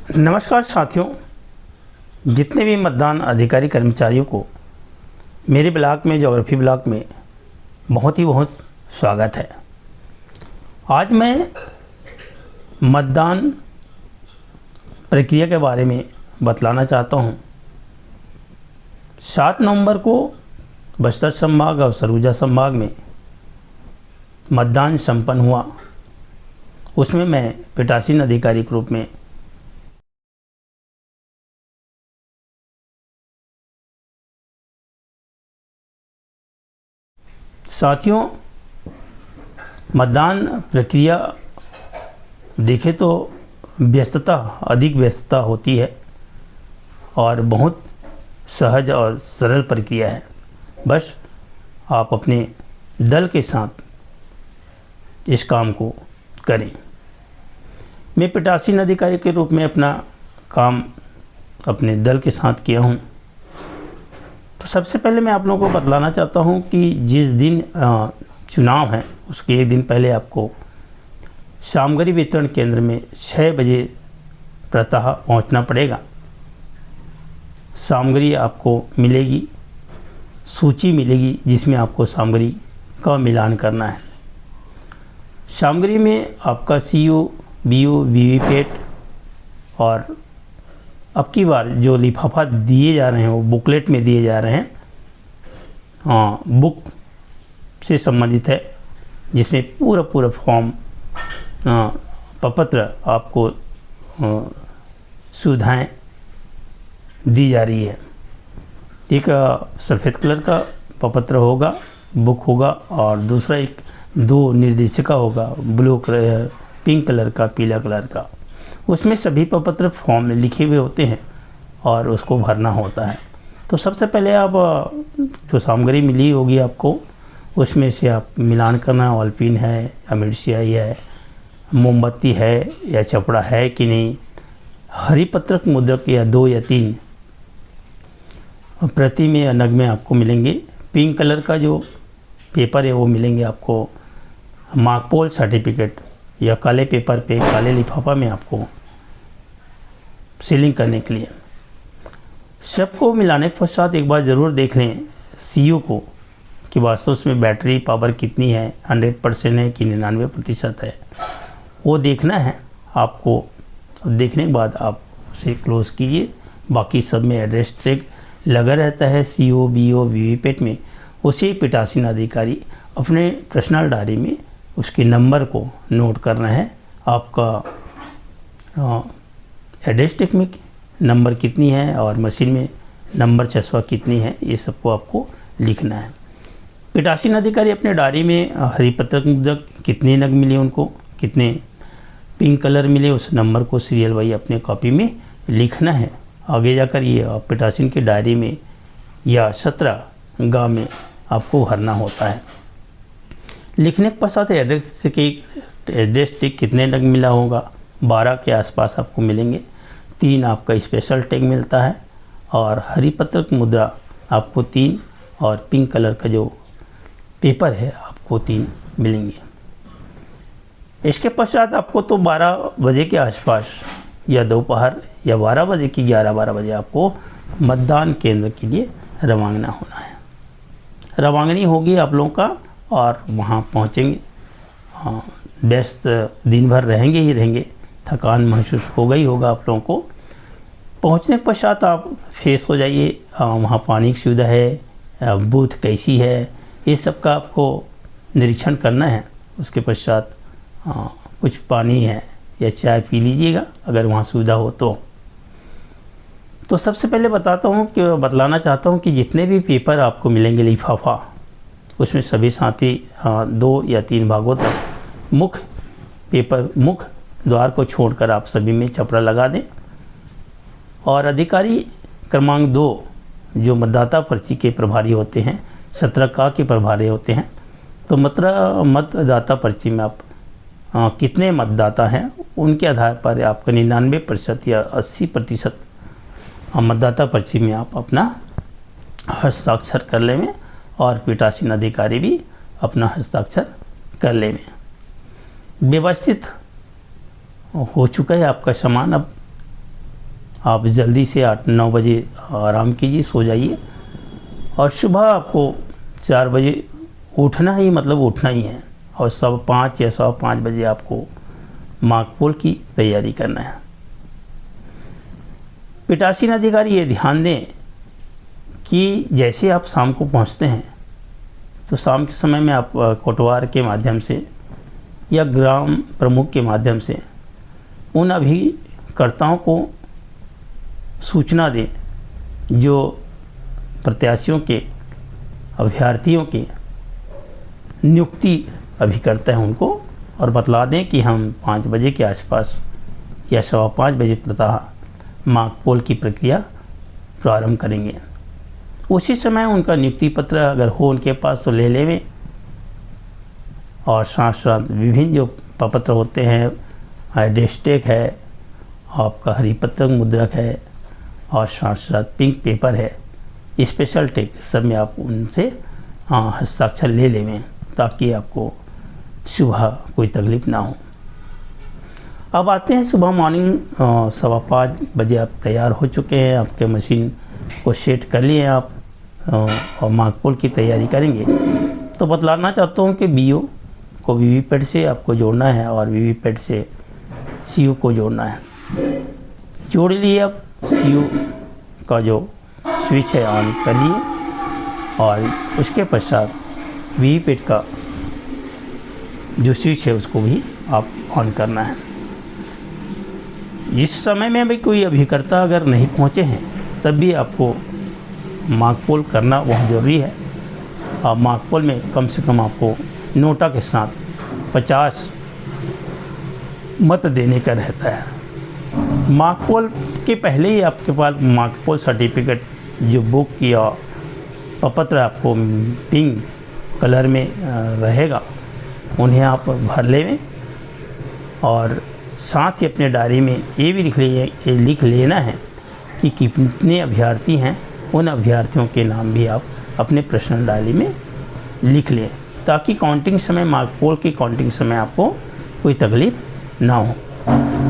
नमस्कार साथियों, जितने भी मतदान अधिकारी कर्मचारियों को मेरे ब्लॉक में, ज्योग्राफी ब्लॉक में बहुत स्वागत है। आज मैं मतदान प्रक्रिया के बारे में बतलाना चाहता हूं। 7 नवंबर को बस्तर संभाग और सरगुजा संभाग में मतदान संपन्न हुआ। उसमें मैं पीठासीन अधिकारी के रूप में साथियों, मतदान प्रक्रिया देखें तो अधिक व्यस्तता होती है और बहुत सहज और सरल प्रक्रिया है। बस आप अपने दल के साथ इस काम को करें। मैं पीठासीन अधिकारी के रूप में अपना काम अपने दल के साथ किया हूँ। तो सबसे पहले मैं आप लोगों को बतलाना चाहता हूं कि जिस दिन चुनाव है उसके एक दिन पहले आपको सामग्री वितरण केंद्र में 6 बजे प्रातः पहुंचना पड़ेगा। सामग्री आपको मिलेगी, सूची मिलेगी जिसमें आपको सामग्री का मिलान करना है। सामग्री में आपका सीओ, बीओ, वीवीपैट और अब की बार जो लिफाफा दिए जा रहे हैं वो बुकलेट में दिए जा रहे हैं। बुक से संबंधित है, जिसमें पूरा फॉर्म प्रपत्र आपको सुविधाएं दी जा रही है। एक सफ़ेद कलर का प्रपत्र होगा, बुक होगा, और दूसरा एक 2 निर्देशिका होगा, ब्लू कलर, पिंक कलर का, पीला कलर का। उसमें सभी प्रपत्र फॉर्म में लिखे हुए होते हैं और उसको भरना होता है। तो सबसे पहले आप जो सामग्री मिली होगी आपको, उसमें से आप मिलान करना, ऑलपिन है या मिर्चियाई है, मोमबत्ती है या चपड़ा है कि नहीं, हरी पत्रक मुद्रक या 2 या 3 प्रति में या नग में आपको मिलेंगे। पिंक कलर का जो पेपर है वो मिलेंगे आपको मार्कपोल सर्टिफिकेट या काले पेपर पे, काले लिफाफा में आपको सीलिंग करने के लिए। सबको मिलाने के पश्चात एक बार ज़रूर देख लें सीयू को कि वास्तव में बैटरी पावर कितनी है, 100% है कि 99% है, वो देखना है आपको। देखने के बाद आप उसे क्लोज़ कीजिए। बाकी सब में एड्रेस टैग लगा रहता है सीओ, बीओ, वीवीपैट में। उसे पीठासीन अधिकारी अपने पर्सनल डायरी में उसके नंबर को नोट करना है। आपका एड्रेस टेक में नंबर कितनी है और मशीन में नंबर चस्पा कितनी है, ये सबको आपको लिखना है। पीठासीन अधिकारी अपने डायरी में हरी पत्रक मुद्रक कितने नग मिले, उनको कितने पिंक कलर मिले, उस नंबर को सीरियल वाइज अपने कॉपी में लिखना है। आगे जाकर ये पीठासीन की डायरी में या 17 गाँव में आपको भरना होता है। लिखने के पश्चात एड्रेस टिक कितने नग मिला होगा, 12 के आसपास आपको मिलेंगे। 3 आपका स्पेशल टैग मिलता है और हरी पत्रक मुद्रा आपको 3 और पिंक कलर का जो पेपर है आपको 3 मिलेंगे। इसके पश्चात आपको तो 12 बजे के आसपास या दोपहर या 12 बजे की 11-12 बजे आपको मतदान केंद्र के लिए रवाना होना है। रवानगी होगी आप लोगों का और वहाँ पहुँचेंगे। व्यस्त दिन भर रहेंगे ही रहेंगे, थकान महसूस होगा ही होगा आप लोगों को। पहुँचने के पश्चात आप फ्रेश हो जाइए। वहाँ पानी की सुविधा है, बूथ कैसी है, ये सब का आपको निरीक्षण करना है। उसके पश्चात कुछ पानी है या चाय पी लीजिएगा अगर वहाँ सुविधा हो तो सबसे पहले बतलाना चाहता हूँ कि जितने भी पेपर आपको मिलेंगे लिफाफा, उसमें सभी साथी 2 या 3 भागों तक मुख्य द्वार को छोड़कर आप सभी में चपड़ा लगा दें। और अधिकारी क्रमांक 2 जो मतदाता पर्ची के प्रभारी होते हैं, 17 का के प्रभारी होते हैं, तो मतदाता पर्ची में आप कितने मतदाता हैं उनके आधार पर आपका 99% या 80% मतदाता पर्ची में आप अपना हस्ताक्षर कर लेंगे और पीठासीन अधिकारी भी अपना हस्ताक्षर कर लेंगे। व्यवस्थित हो चुका है आपका सामान। अब आप जल्दी से 8-9 बजे आराम कीजिए, सो जाइए, और सुबह आपको 4 बजे उठना ही, मतलब उठना ही है, और 5 या 5:15 बजे आपको माघ पोल की तैयारी करना है। पीठासीन अधिकारी ये ध्यान दें कि जैसे आप शाम को पहुंचते हैं तो शाम के समय में आप कोटवार के माध्यम से या ग्राम प्रमुख के माध्यम से उन अभिकर्ताओं को सूचना दें जो प्रत्याशियों के, अभ्यर्थियों के नियुक्ति अभिकर्ता हैं उनको, और बतला दें कि हम 5 बजे के आसपास या 5:15 बजे प्रातः माघ पोल की प्रक्रिया प्रारंभ करेंगे। उसी समय उनका नियुक्ति पत्र अगर हो उनके पास तो ले लेवें, और साथ साथ विभिन्न जो प्रपत्र होते हैं, डेस्टेक है, आपका हरिपत्रक मुद्रक है, और साथ साथ पिंक पेपर है, स्पेशल टेक, सब में आप उनसे हस्ताक्षर ले लेवें ताकि आपको सुबह कोई तकलीफ ना हो। अब आते हैं सुबह मॉर्निंग 5:15 बजे आप तैयार हो चुके हैं, आपके मशीन को सेट कर लिए आप, और माघ पोल की तैयारी करेंगे। तो बतलाना चाहता हूँ कि बीओ को वीवीपैट से आपको जोड़ना है और वीवीपैट से सीयू को जोड़ना है। जोड़ लिए आप, सीयू का जो स्विच है ऑन कर लिए, और उसके पश्चात वीवीपैट का जो स्विच है उसको भी आप ऑन करना है। इस समय में भी कोई अभिकर्ता अगर नहीं पहुँचे हैं तब भी आपको माघ पोल करना बहुत ज़रूरी है। और माघ पोल में कम से कम आपको नोटा के साथ 50 मत देने का रहता है। माघ पोल के पहले ही आपके पास माघ पोल सर्टिफिकेट जो बुक या प्रपत्र आपको पिंक कलर में रहेगा, उन्हें आप भर लें, और साथ ही अपने डायरी में ये भी लिख लेना है कि कितने अभ्यर्थी हैं, उन अभ्यर्थियों के नाम भी आप अपने पर्सनल डायरी में लिख लें ताकि काउंटिंग समय, माघ पोल की काउंटिंग समय आपको कोई तकलीफ ना हो।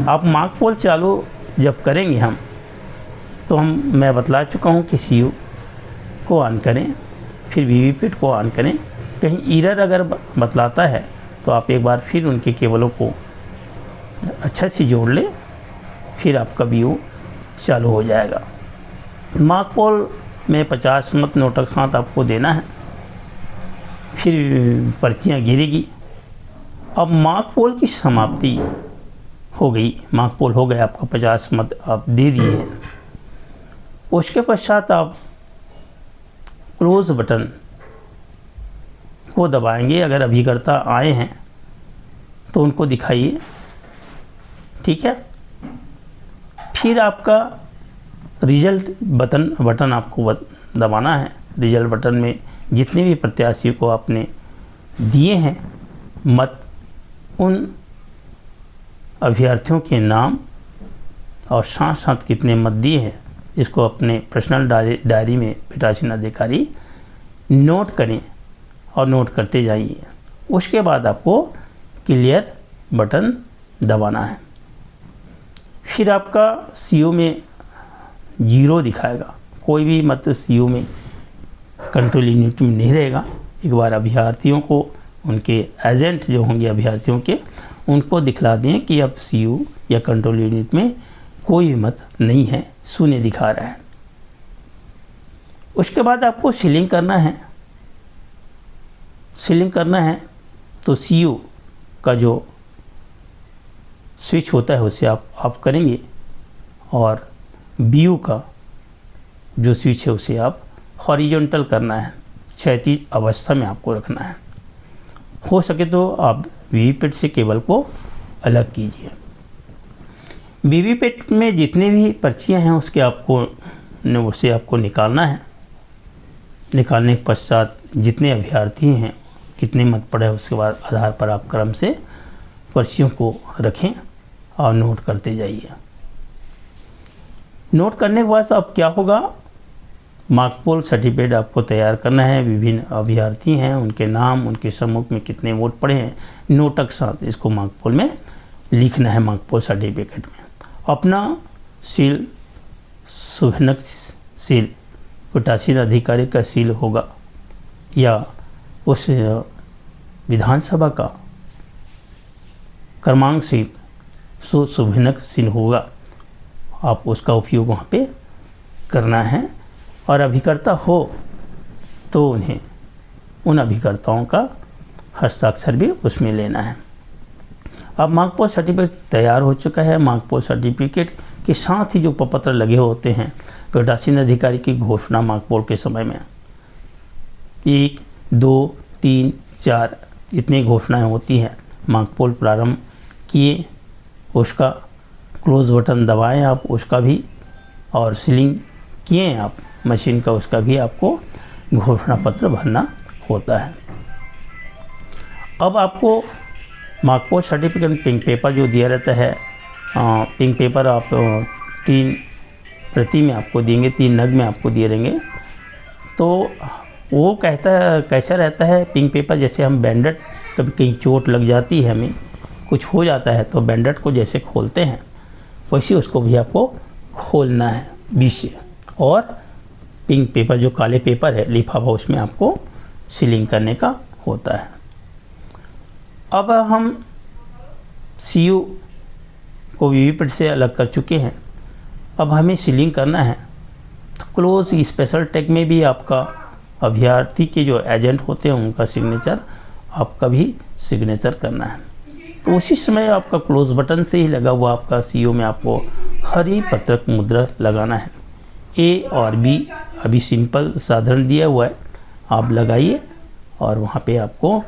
आप माघ पोल चालू जब करेंगे हम, तो मैं बतला चुका हूँ कि सीयू को ऑन करें, फिर वीवीपैट को ऑन करें। कहीं एरर अगर बतलाता है तो आप एक बार फिर उनके केबलों को अच्छा से जोड़ लें, फिर आपका बीओ चालू हो जाएगा। माघ पोल में 50 मत नोट के साथ आपको देना है, फिर पर्चियाँ गिरेगी। अब माघ पोल की समाप्ति हो गई, माघ पोल हो गया, आपका 50 मत आप दे दिए हैं। उसके पश्चात आप क्लोज बटन को दबाएंगे। अगर अभिकर्ता आए हैं तो उनको दिखाइए, ठीक है। फिर आपका रिजल्ट बटन आपको दबाना है। रिजल्ट बटन में जितने भी प्रत्याशी को आपने दिए हैं मत, उन अभ्यर्थियों के नाम और साथ साथ कितने मत दिए हैं, इसको अपने पर्सनल डायरी में पीठासीन अधिकारी नोट करें और नोट करते जाइए। उसके बाद आपको क्लियर बटन दबाना है। फिर आपका सीयू में 0 दिखाएगा, कोई भी मत सीयू में कंट्रोल यूनिट में नहीं रहेगा। एक बार अभ्यर्थियों को, उनके एजेंट जो होंगे अभ्यर्थियों के, उनको दिखला दें कि अब सीयू या कंट्रोल यूनिट में कोई भी मत नहीं है, शून्य दिखा रहा है। उसके बाद आपको सीलिंग करना है। सीलिंग करना है तो सीयू का जो स्विच होता है उसे आप ऑफ करेंगे, और बीयू का जो स्विच है उसे आप हॉरिजॉन्टल करना है, क्षैतिज अवस्था में आपको रखना है। हो सके तो आप वीवीपैट से केबल को अलग कीजिए। वीवीपैट में जितने भी पर्चियां हैं उसे आपको निकालना है। निकालने के पश्चात जितने अभ्यर्थी हैं, कितने मत पड़े, उसके बाद आधार पर आप क्रम से पर्चियों को रखें और नोट करते जाइए। नोट करने के बाद अब क्या होगा, मार्क पोल सर्टिफिकेट आपको तैयार करना है। विभिन्न अभ्यर्थी हैं, उनके नाम, उनके सम्मुख में कितने वोट पड़े हैं, नोट के साथ इसको मार्क पोल में लिखना है। मार्क पोल सर्टिफिकेट में अपना सील सुभनक सील पीठासीन अधिकारी का सील होगा या उस विधानसभा का क्रमांक सील सुभनक सील होगा, आप उसका उपयोग वहाँ पे करना है। और अभिकर्ता हो तो उन्हें उन अभिकर्ताओं का हस्ताक्षर भी उसमें लेना है। अब मार्कपोल सर्टिफिकेट तैयार हो चुका है। मार्कपोल सर्टिफिकेट के साथ ही जो प्रपत्र लगे होते हैं पीठासीन अधिकारी की घोषणा मार्कपोल के समय में 1, 2, 3, 4 इतनी घोषणाएं होती हैं। मार्कपोल प्रारंभ किए, उसका क्लोज बटन दबाएं आप उसका भी, और सीलिंग किए आप मशीन का, उसका भी आपको घोषणा पत्र भरना होता है। अब आपको मार्कपोल सर्टिफिकेट में पिंक पेपर जो दिया रहता है, पिंक पेपर आप 3 प्रति में आपको देंगे, 3 नग में आपको दिए रहेंगे। तो वो कैसा रहता है पिंक पेपर, जैसे हम बैंडेड, कभी कहीं चोट लग जाती है, हमें कुछ हो जाता है तो बैंडेड को जैसे खोलते हैं वैसे उसको भी आपको खोलना है बीच से, और पिंक पेपर जो काले पेपर है लिफाफा उसमें आपको सीलिंग करने का होता है। अब हम सीयू को वीवीपैट से अलग कर चुके हैं, अब हमें सीलिंग करना है। तो क्लोज स्पेशल टैग में भी आपका अभ्यर्थी के जो एजेंट होते हैं उनका सिग्नेचर आपका भी सिग्नेचर करना है। तो उसी समय आपका क्लोज बटन से ही लगा हुआ आपका सीयू में आपको हरी पत्रक मुद्रा लगाना है। ए और बी अभी सिंपल साधारण दिया हुआ है, आप लगाइए और वहाँ पे आपको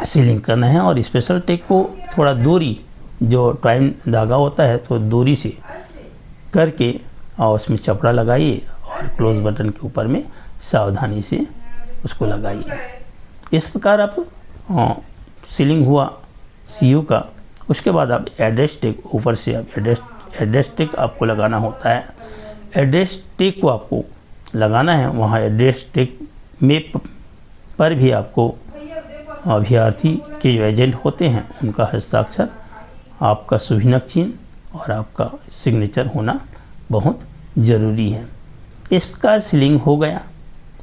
सीलिंग करना है। और स्पेशल टैग को थोड़ा दूरी जो टाइम धागा होता है तो दूरी से करके और उसमें चपड़ा लगाइए और क्लोज बटन के ऊपर में सावधानी से उसको लगाइए। इस प्रकार आप सीलिंग हुआ सीयू का। उसके बाद आप एड्रेस टैग ऊपर से आप एड्रेस टैग आपको लगाना होता है। एड्रेस टैग को आपको लगाना है, वहाँ एड्रेस टैग में पर भी आपको अभ्यर्थी के जो एजेंट होते हैं उनका हस्ताक्षर, आपका सुभिनक चिन्ह और आपका सिग्नेचर होना बहुत ज़रूरी है। इस प्रकार सीलिंग हो गया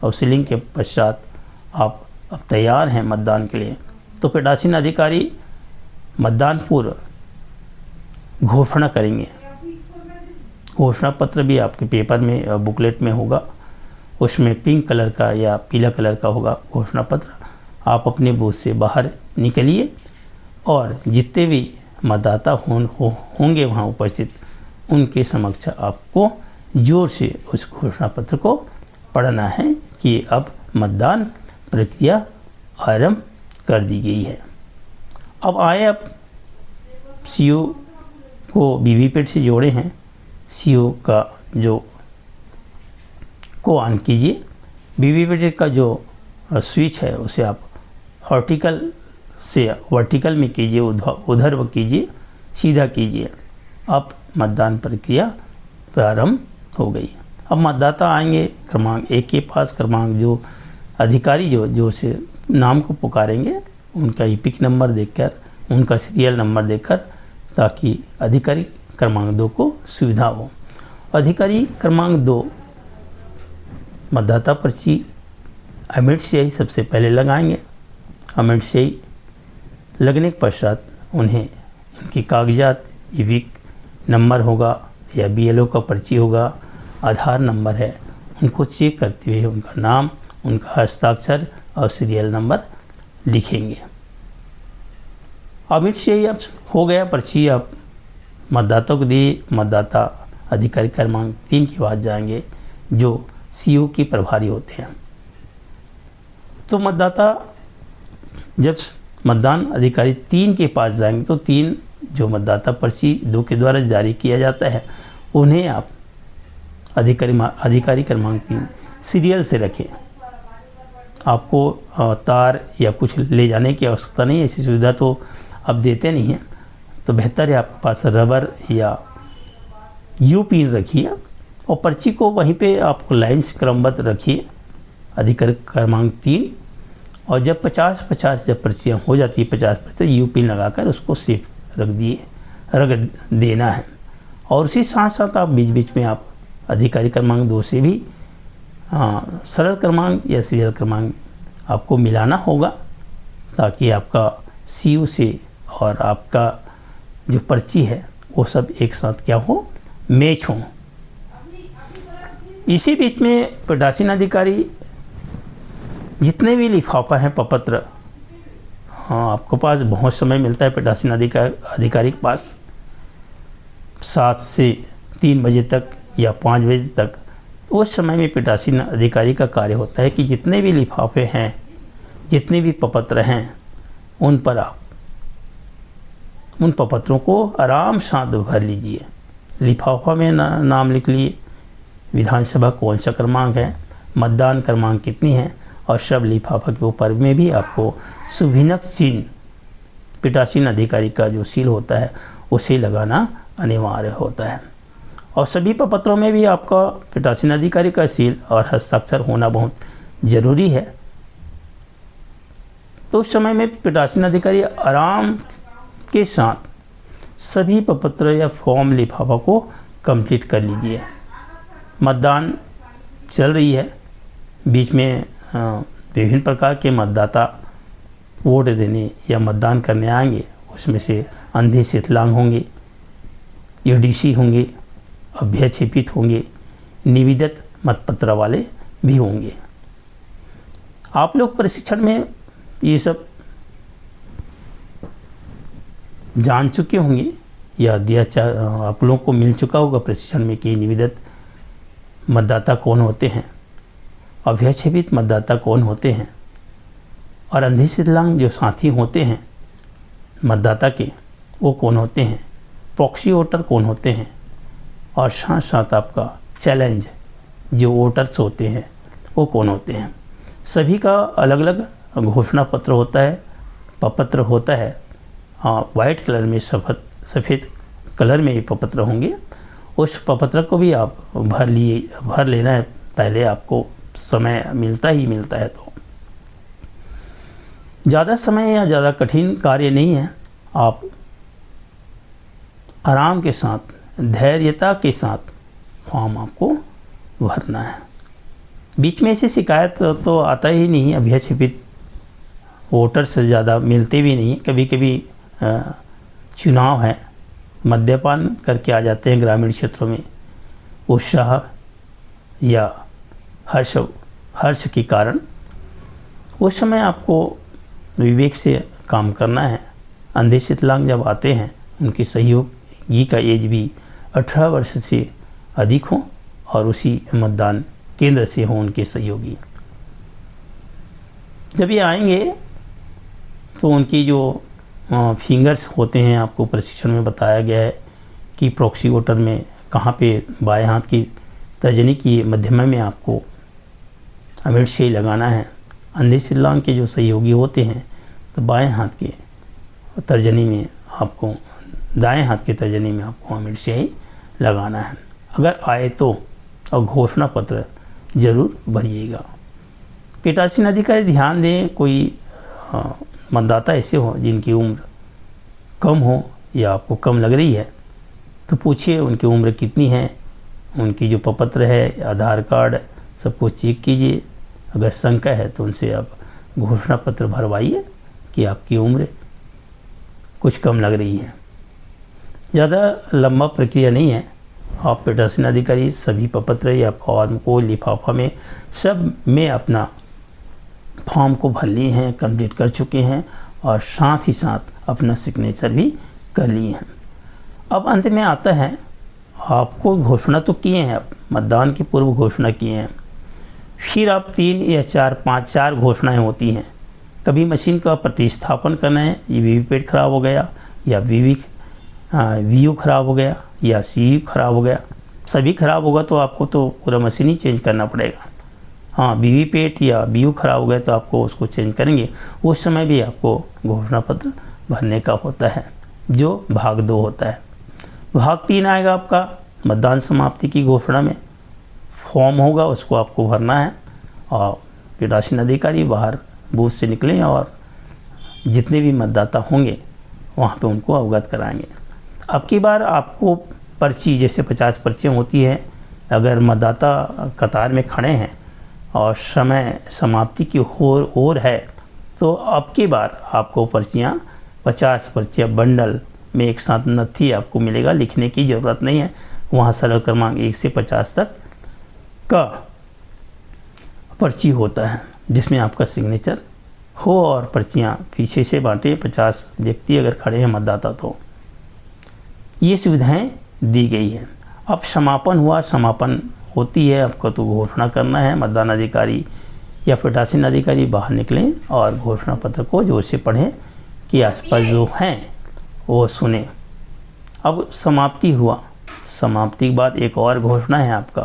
और सीलिंग के पश्चात आप अब तैयार हैं मतदान के लिए। तो पीठासीन अधिकारी मतदान पूर्व घोषणा करेंगे। घोषणा पत्र भी आपके पेपर में बुकलेट में होगा, उसमें पिंक कलर का या पीला कलर का होगा घोषणा पत्र। आप अपने बूथ से बाहर निकलिए और जितने भी मतदाता होंगे वहाँ उपस्थित उनके समक्ष आपको जोर से उस घोषणा पत्र को पढ़ना है कि अब मतदान प्रक्रिया आरंभ कर दी गई है। अब आए आप सीयू को वीवीपैट से जोड़े हैं, सीयू का जो को ऑन कीजिए। वीवीपैट का जो स्विच है उसे आप हॉर्टिकल से वर्टिकल में कीजिए, उधर वो कीजिए, सीधा कीजिए। अब मतदान प्रक्रिया प्रारंभ हो गई। अब मतदाता आएंगे क्रमांक 1 के पास। क्रमांक जो अधिकारी जो से नाम को पुकारेंगे उनका ईपिक नंबर देखकर, उनका सीरियल नंबर देखकर, ताकि अधिकारी क्रमांक 2 को सुविधा हो। अधिकारी क्रमांक 2 मतदाता पर्ची अमिट स्याही सबसे पहले लगाएंगे। अमिट स्याही लगने के पश्चात उन्हें उनकी कागजात, ईपिक नंबर होगा या बीएलओ का पर्ची होगा, आधार नंबर है, उनको चेक करते हुए उनका नाम, उनका हस्ताक्षर और सीरियल नंबर लिखेंगे। अमिट स्याही अब हो गया पर्ची, आप मतदाता को दिए। मतदाता अधिकारी क्रमांक 3 के बाद जाएंगे जो सीयू के प्रभारी होते हैं। तो मतदाता जब मतदान अधिकारी 3 के पास जाएंगे तो 3 जो मतदाता पर्ची 2 के द्वारा जारी किया जाता है उन्हें आप अधिकारी क्रमांक 3 सीरियल से रखें। आपको तार या कुछ ले जाने की आवश्यकता नहीं है, ऐसी सुविधा तो अब देते नहीं हैं। तो बेहतर है आपके पास रबर या यू पिन रखिए और पर्ची को वहीं पे आपको लाइन से क्रमबद्ध रखिए, अधिकारी क्रमांक 3। और जब 50-50 जब पर्चियाँ हो जाती है 50% यू पिन लगाकर उसको सेफ रख देना है। और उसी साथ साथ आप बीच बीच में आप अधिकारी क्रमांक 2 से भी सरल क्रमांक या सीरियल क्रमांक आपको मिलाना होगा, ताकि आपका सीयू से और आपका जो पर्ची है वो सब एक साथ क्या हो, मैच हो। इसी बीच में पीठासीन अधिकारी जितने भी लिफाफा हैं प्रपत्र, आपको पास बहुत समय मिलता है पीठासीन अधिकारी के पास 7 से 3 बजे तक या 5 बजे तक। उस समय में पीठासीन अधिकारी का कार्य होता है कि जितने भी लिफाफे हैं, जितने भी प्रपत्र हैं, उन पर आप उन प्रपत्रों को आराम साथ भर लीजिए। लिफाफा में नाम लिख लिए, विधानसभा कौन सा क्रमांक है, मतदान क्रमांक कितनी है, और सब लिफाफा के ऊपर में भी आपको सुभिनक चिन्ह पीठासीन अधिकारी का जो सील होता है उसे लगाना अनिवार्य होता है। और सभी प्रपत्रों में भी आपका पीठासीन अधिकारी का सील और हस्ताक्षर होना बहुत ज़रूरी है। तो उस समय में पीठासीन अधिकारी आराम के साथ सभी प्रपत्र या फॉर्म लिफाफा को कंप्लीट कर लीजिए। मतदान चल रही है, बीच में विभिन्न प्रकार के मतदाता वोट देने या मतदान करने आएंगे। उसमें से अंधे विकलांग होंगे, यूडीसी होंगे, अभ्यक्षेपित होंगे, निविदत मतपत्र वाले भी होंगे। आप लोग प्रशिक्षण में ये सब जान चुके होंगे या आप लोगों को मिल चुका होगा प्रशिक्षण में कि निविदत मतदाता कौन होते हैं, अभ्यक्षेपित मतदाता कौन होते हैं, और अंधे विकलांग जो साथी होते हैं मतदाता के वो कौन होते हैं, प्रॉक्सी वोटर कौन होते हैं, और साथ साथ आपका चैलेंज जो वोटर्स होते हैं वो कौन होते हैं। सभी का अलग अलग घोषणा पत्र होता है, प्रपत्र होता है। वाइट कलर में सफ़ेद कलर में ये प्रपत्र होंगे। उस प्रपत्र को भी आप भर लेना है, पहले आपको समय मिलता है। तो ज़्यादा समय या ज़्यादा कठिन कार्य नहीं है। आप आराम के साथ, धैर्यता के साथ फॉर्म आपको भरना है। बीच में ऐसी शिकायत तो आता ही नहीं, अभ्यक्षेपित वोटर से ज़्यादा मिलते भी नहीं। कभी कभी चुनाव है, मद्यपान करके आ जाते हैं ग्रामीण क्षेत्रों में, उत्साह या हर्ष के कारण। उस समय आपको विवेक से काम करना है। अंधे विकलांग जब आते हैं, उनके सहयोगी का एज भी 18 वर्ष से अधिक हो और उसी मतदान केंद्र से हो उनके सहयोगी। जब ये आएंगे तो उनकी जो फिंगर्स होते हैं, आपको प्रशिक्षण में बताया गया है कि प्रॉक्सी वोटर में कहाँ पे बाएं हाथ की तर्जनी की मध्यमा में आपको अमिट शाही लगाना है। अंधे विकलांग के जो सहयोगी होते हैं तो बाएं हाथ के तर्जनी में आपको, दाएं हाथ के तर्जनी में आपको अमिट शाही लगाना है। अगर आए तो और घोषणा पत्र ज़रूर भरिएगा। पीठासीन अधिकारी ध्यान दें, कोई मतदाता ऐसे हो जिनकी उम्र कम हो या आपको कम लग रही है तो पूछिए उनकी उम्र कितनी है, उनकी जो प्रपत्र है, आधार कार्ड, सब कुछ चेक कीजिए। अगर शंका है तो उनसे आप घोषणा पत्र भरवाइए कि आपकी उम्र कुछ कम लग रही है। ज़्यादा लंबा प्रक्रिया नहीं है। आप पीठासीन अधिकारी सभी प्रपत्र या फॉर्म को लिफाफा में सब में अपना फॉर्म को भर लिए हैं, कंप्लीट कर चुके हैं और साथ ही साथ अपना सिग्नेचर भी कर लिए हैं। अब अंत में आता है, आपको घोषणा तो किए हैं, आप मतदान की पूर्व घोषणा किए हैं, फिर आप 3 या 4, 5, 4 घोषणाएं होती हैं। कभी मशीन का प्रतिस्थापन करना है, ये वीवीपैट खराब हो गया या वीयू खराब हो गया या सीयू खराब हो गया। सभी खराब होगा तो आपको तो पूरा मशीन ही चेंज करना पड़ेगा। हाँ, वीवीपैट या वीयू खराब हो गया तो आपको उसको चेंज करेंगे। उस समय भी आपको घोषणा पत्र भरने का होता है, जो भाग 2 होता है। भाग 3 आएगा आपका मतदान समाप्ति की घोषणा में फॉर्म होगा, उसको आपको भरना है और पीठासीन अधिकारी बाहर बूथ से निकलें और जितने भी मतदाता होंगे वहाँ पे उनको अवगत कराएंगे। अब की बार आपको पर्ची, जैसे 50 पर्चियाँ होती हैं, अगर मतदाता कतार में खड़े हैं और समय समाप्ति की ओर है तो अब की बार आपको पर्चियाँ 50 पर्चियाँ बंडल में एक साथ नथी आपको मिलेगा, लिखने की ज़रूरत नहीं है। वहाँ सरल क्रमांक 1 से 50 तक का पर्ची होता है जिसमें आपका सिग्नेचर हो और पर्चियाँ पीछे से बांटे। 50 व्यक्ति अगर खड़े हैं मतदाता तो ये सुविधाएं दी गई है। अब समापन हुआ, समापन होती है, आपको तो घोषणा करना है। मतदान अधिकारी या पीठासीन अधिकारी बाहर निकलें और घोषणा पत्र को जोर से पढ़ें कि आसपास जो हैं वो सुने। अब समाप्ति हुआ, समाप्ति के बाद एक और घोषणा है आपका।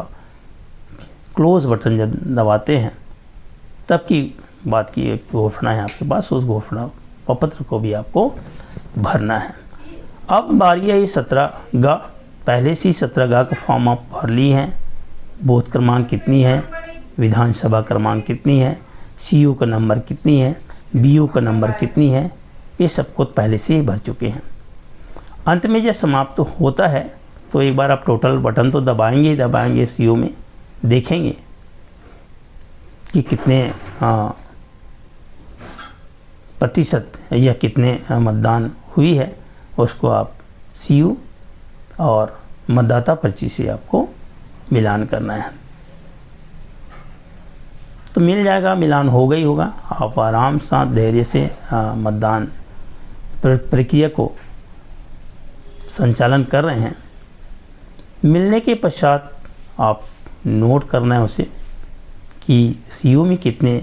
क्लोज बटन जब दबाते हैं तब की बात की एक घोषणा है आपके पास, उस घोषणा पत्र को भी आपको भरना है। अब बारी आई 17 गा। पहले से 17 गा का फॉर्म आप भर ली हैं। बूथ क्रमांक कितनी है, विधानसभा क्रमांक कितनी है, सीयू का नंबर कितनी है, बीयू का नंबर कितनी है, ये सब कुछ पहले से ही भर चुके हैं। अंत में जब समाप्त होता है तो एक बार आप टोटल बटन तो दबाएंगे ही दबाएंगे, सीयू में देखेंगे कि कितने प्रतिशत या कितने मतदान हुई है। उसको आप सीयू और मतदाता पर्ची से आपको मिलान करना है तो मिल जाएगा। मिलान हो गई होगा। आप आराम से धैर्य से मतदान प्रक्रिया को संचालन कर रहे हैं। मिलने के पश्चात आप नोट करना है उसे कि सीयू में कितने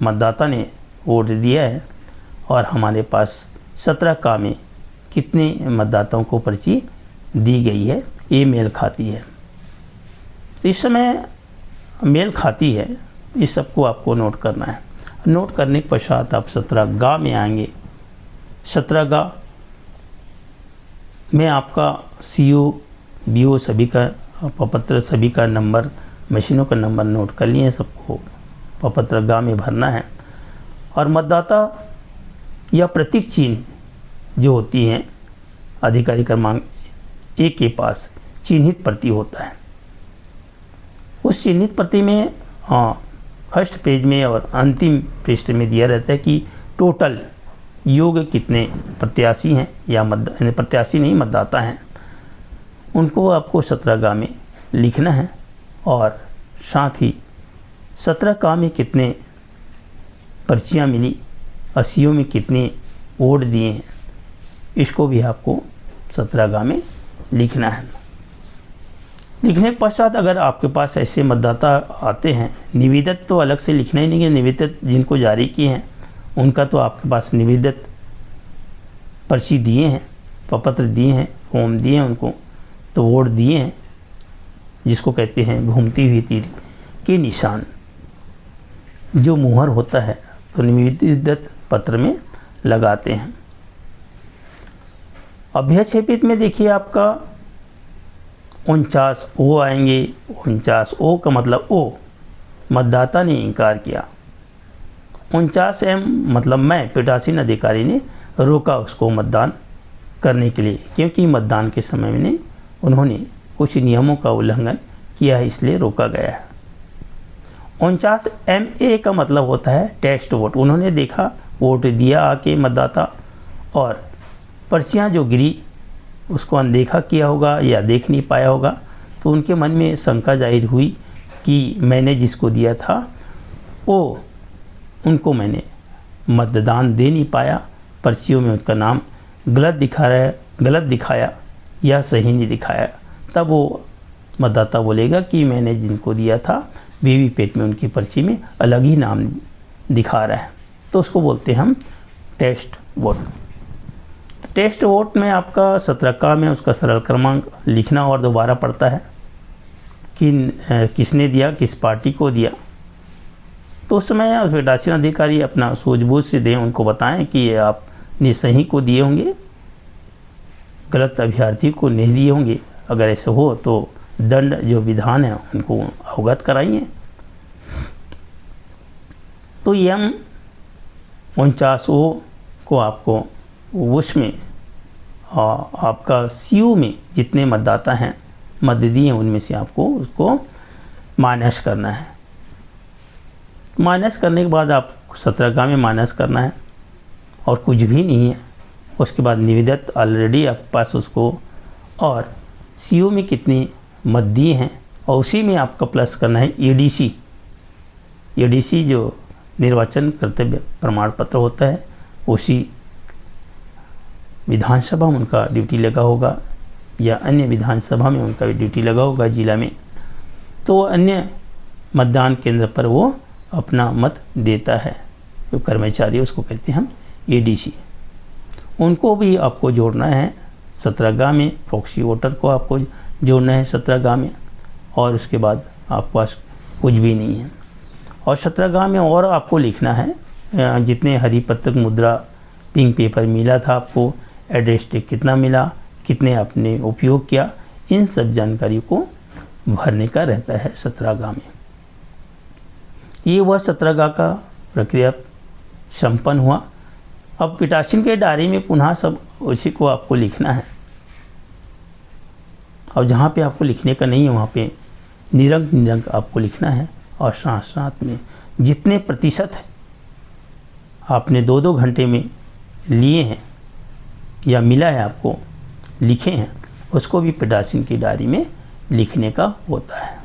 मतदाता ने वोट दिया है और हमारे पास 17 का में कितने मतदाताओं को पर्ची दी गई है, ये मेल खाती है। तो इस समय मेल खाती है, इस सबको आपको नोट करना है। नोट करने के पश्चात आप 17 गा में आएंगे। 17 गा में आपका सीयू बीओ सभी का पत्र, सभी का नंबर, मशीनों का नंबर नोट कर लिए, सबको पत्र गा में भरना है। और मतदाता या प्रतीक चिन्ह जो होती हैं अधिकारी क्रमांक 1 के पास चिन्हित प्रति होता है। उस चिन्हित प्रति में फर्स्ट पेज में और अंतिम पृष्ठ में दिया रहता है कि टोटल योग कितने प्रत्याशी हैं या प्रत्याशी नहीं मतदाता हैं, उनको आपको 17 गा में लिखना है। और साथ ही 17 का में कितने पर्चियाँ मिली, 80 में कितने वोट दिए हैं, इसको भी आपको 17 गा में लिखना है। लिखने के पश्चात अगर आपके पास ऐसे मतदाता आते हैं, निवेदित तो अलग से लिखना ही नहीं है, निवेदित जिनको जारी किए हैं उनका तो आपके पास निवेदित पर्ची दिए हैं, पत्र दिए हैं, फॉर्म दिए हैं, उनको तो वोट दिए हैं, जिसको कहते हैं घूमती हुई तीर के निशान जो मुहर होता है तो निवेदित पत्र में लगाते हैं। अभ्यक्षेपित में देखिए आपका 49 ओ आएंगे। 49 ओ का मतलब ओ मतदाता ने इनकार किया। 49 एम मतलब मैं पीठासीन अधिकारी ने रोका उसको मतदान करने के लिए, क्योंकि मतदान के समय में उन्होंने कुछ नियमों का उल्लंघन किया है, इसलिए रोका गया है। 49 एम ए का मतलब होता है टेस्ट वोट। उन्होंने देखा, वोट दिया आके मतदाता, और पर्चियाँ जो गिरी उसको अनदेखा किया होगा या देख नहीं पाया होगा, तो उनके मन में शंका जाहिर हुई कि मैंने जिसको दिया था वो उनको मैंने मतदान दे नहीं पाया, पर्चियों में उनका नाम गलत दिखाया या सही नहीं दिखाया। तब वो मतदाता बोलेगा कि मैंने जिनको दिया था वीवीपैट में उनकी पर्ची में अलग ही नाम दिखा रहा है, तो उसको बोलते हैं हम टेस्ट वोट। टेस्ट वोट में आपका 17 का में उसका सरल क्रमांक लिखना और दोबारा पड़ता है कि किसने दिया, किस पार्टी को दिया। तो उस समय पीठासीन अधिकारी अपना सूझबूझ से दें, उनको बताएं कि ये आपने सही को दिए होंगे, गलत अभ्यर्थी को नहीं दिए होंगे। अगर ऐसे हो तो दंड जो विधान है उनको अवगत कराइए। तो एम 49 ओ को आपको उसमें आपका सीयू में जितने मतदाता हैं मत दी हैं उनमें से आपको उसको माइनस करना है। माइनस करने के बाद आप 17 में माइनस करना है और कुछ भी नहीं है। उसके बाद निविदत ऑलरेडी आपके पास उसको और CO में कितनी मत दिए हैं और उसी में आपका प्लस करना है ADC जो निर्वाचन कर्तव्य प्रमाण पत्र होता है, उसी विधानसभा में उनका ड्यूटी लगा होगा या अन्य विधानसभा में उनका भी ड्यूटी लगा होगा जिला में, तो अन्य मतदान केंद्र पर वो अपना मत देता है। जो कर्मचारी उसको कहते हैं हम ADC। उनको भी आपको जोड़ना है 17 में। प्रॉक्सी वोटर को आपको जोड़ना है 17 में और उसके बाद आपके पास कुछ भी नहीं है। और 17 में और आपको लिखना है जितने हरी पत्रक मुद्रा पिंक पेपर मिला था आपको, एड्रेस टेक कितना मिला, कितने आपने उपयोग किया, इन सब जानकारी को भरने का रहता है 17 में। ये वह 17 का प्रक्रिया संपन्न हुआ। अब पिटासीन के डायरी में पुनः सब उसी को आपको लिखना है और जहाँ पे आपको लिखने का नहीं है वहाँ पे निरंक आपको लिखना है। और साथ साथ में जितने प्रतिशत है आपने 2-2 घंटे में लिए हैं या मिला है आपको, लिखे हैं, उसको भी पिटासीन की डायरी में लिखने का होता है।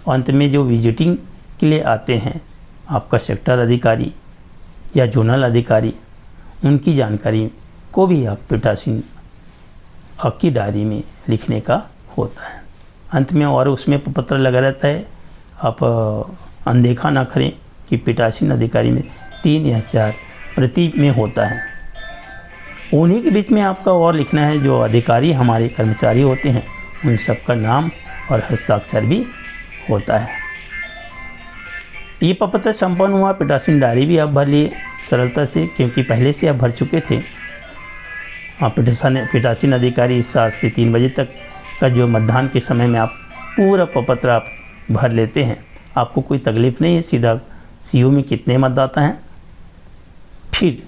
अंत में जो विजिटिंग के लिए आते हैं आपका सेक्टर अधिकारी या जोनल अधिकारी, उनकी जानकारी को भी आप पिटासीन की डायरी में लिखने का होता है। अंत में और उसमें पत्र लगा रहता है, आप अनदेखा ना करें कि पिटासीन अधिकारी में 3 या 4 प्रति में होता है। उन्हीं के बीच में आपका और लिखना है जो अधिकारी हमारे कर्मचारी होते हैं उन सबका नाम और हस्ताक्षर भी होता है। ये प्रपत्र संपन्न हुआ। पिटासीन डायरी भी आप भर लिए सरलता से, क्योंकि पहले से आप भर चुके थे। पिटासीन अधिकारी 7 से 3 बजे तक का जो मतदान के समय में आप पूरा प्रपत्र आप भर लेते हैं, आपको कोई तकलीफ़ नहीं है। सीधा CO में कितने मतदाता हैं, फिर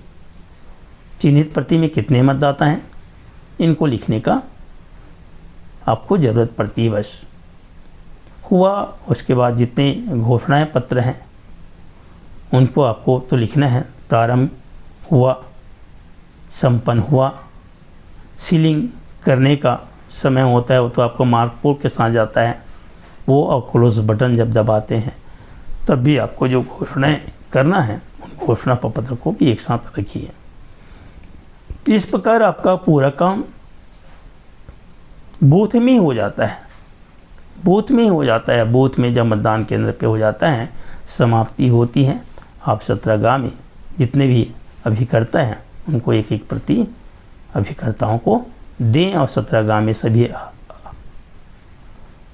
चिन्हित प्रति में कितने मतदाता हैं, इनको लिखने का आपको ज़रूरत पड़ती है बस। हुआ उसके बाद जितने घोषणाएं पत्र हैं उनको आपको तो लिखना है। प्रारंभ हुआ, संपन्न हुआ, सीलिंग करने का समय होता है वो तो आपको मार्कपोर्ट के साथ जाता है वो, और क्लोज बटन जब दबाते हैं तब भी आपको जो घोषणाएं करना है उन घोषणा पत्र को भी एक साथ रखिए। इस प्रकार आपका पूरा काम बूथ में ही हो जाता है। बूथ में ही हो जाता है। बूथ में जब मतदान केंद्र पे हो जाता है, समाप्ति होती है। आप 17 में जितने भी अभिकर्ता हैं उनको एक एक प्रति अभिकर्ताओं को दें और 17 में सभी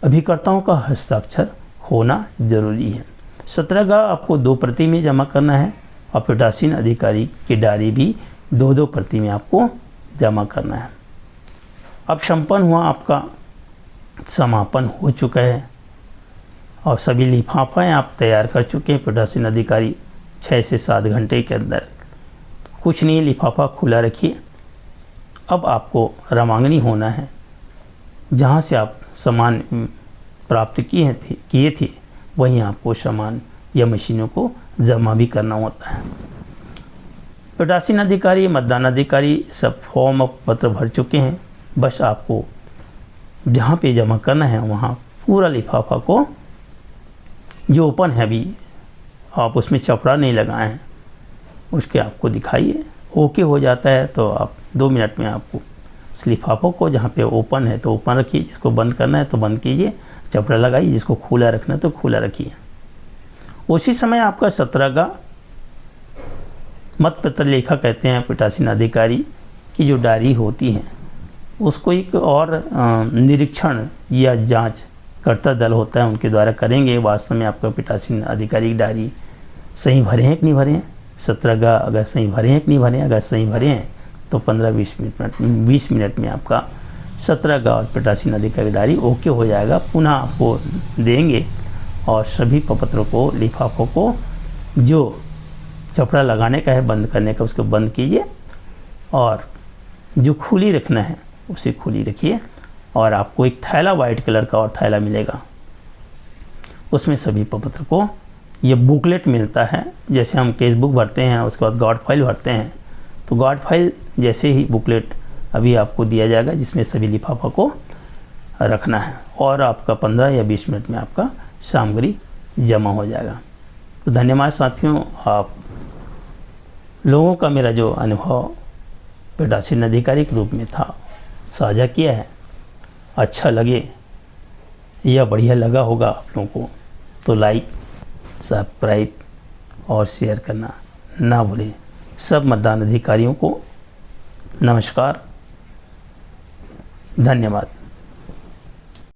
अभिकर्ताओं का हस्ताक्षर होना जरूरी है। 17 आपको 2 प्रति में जमा करना है और पिटासीन अधिकारी की डायरी भी 2-2 प्रति में आपको जमा करना है। अब संपन्न हुआ, आपका समापन हो चुका है और सभी लिफाफे आप तैयार कर चुके हैं। पिटासीन अधिकारी 6 से 7 घंटे के अंदर कुछ नहीं, लिफाफा खुला रखिए। अब आपको रवांगनी होना है। जहाँ से आप सामान प्राप्त किए थे वहीं आपको सामान या मशीनों को जमा भी करना होता है। पिटासीन अधिकारी, मतदान अधिकारी सब फॉर्म और पत्र भर चुके हैं। बस आपको जहाँ पे जमा करना है वहाँ पूरा लिफाफा को जो ओपन है, अभी आप उसमें चपड़ा नहीं लगाए हैं, उसके आपको दिखाइए। ओके हो जाता है तो आप 2 मिनट में आपको इस लिफाफों को जहाँ पे ओपन है तो ओपन रखिए, जिसको बंद करना है तो बंद कीजिए, चपड़ा लगाइए, जिसको खुला रखना है तो खुला रखिए। उसी समय आपका 17 मत पत्र लेखा कहते हैं पिटासीन अधिकारी की जो डायरी होती है, उसको एक और निरीक्षण या जांच करता दल होता है उनके द्वारा करेंगे वास्तव में आपका पिटासीन अधिकारी की डायरी सही भरे हैं कि नहीं भरे हैं। 17 अगर सही भरे हैं कि नहीं भरे हैं, अगर सही भरे हैं तो 15-20 मिनट में आपका 17 और पिटासीन अधिकारी की डायरी ओके हो जाएगा। पुनः आपको देंगे और सभी प्रपत्रों को, लिफाफों को जो चपड़ा लगाने का है, बंद करने का, उसको बंद कीजिए और जो खुली रखना है उसे खुली रखिए और आपको एक थैला वाइट कलर का और थैला मिलेगा। उसमें सभी प्रपत्र को ये बुकलेट मिलता है। जैसे हम केस बुक भरते हैं, उसके बाद गॉड फाइल भरते हैं, तो गॉड फाइल जैसे ही बुकलेट अभी आपको दिया जाएगा, जिसमें सभी लिफाफा को रखना है और आपका 15 या 20 मिनट में आपका सामग्री जमा हो जाएगा। तो धन्यवाद साथियों, आप लोगों का मेरा जो अनुभव पीठासीन अधिकारी के रूप में था साझा किया है। अच्छा लगे या बढ़िया लगा होगा आप लोगों को तो लाइक, सब्सक्राइब और शेयर करना ना भूलें। सब मतदान अधिकारियों को नमस्कार, धन्यवाद।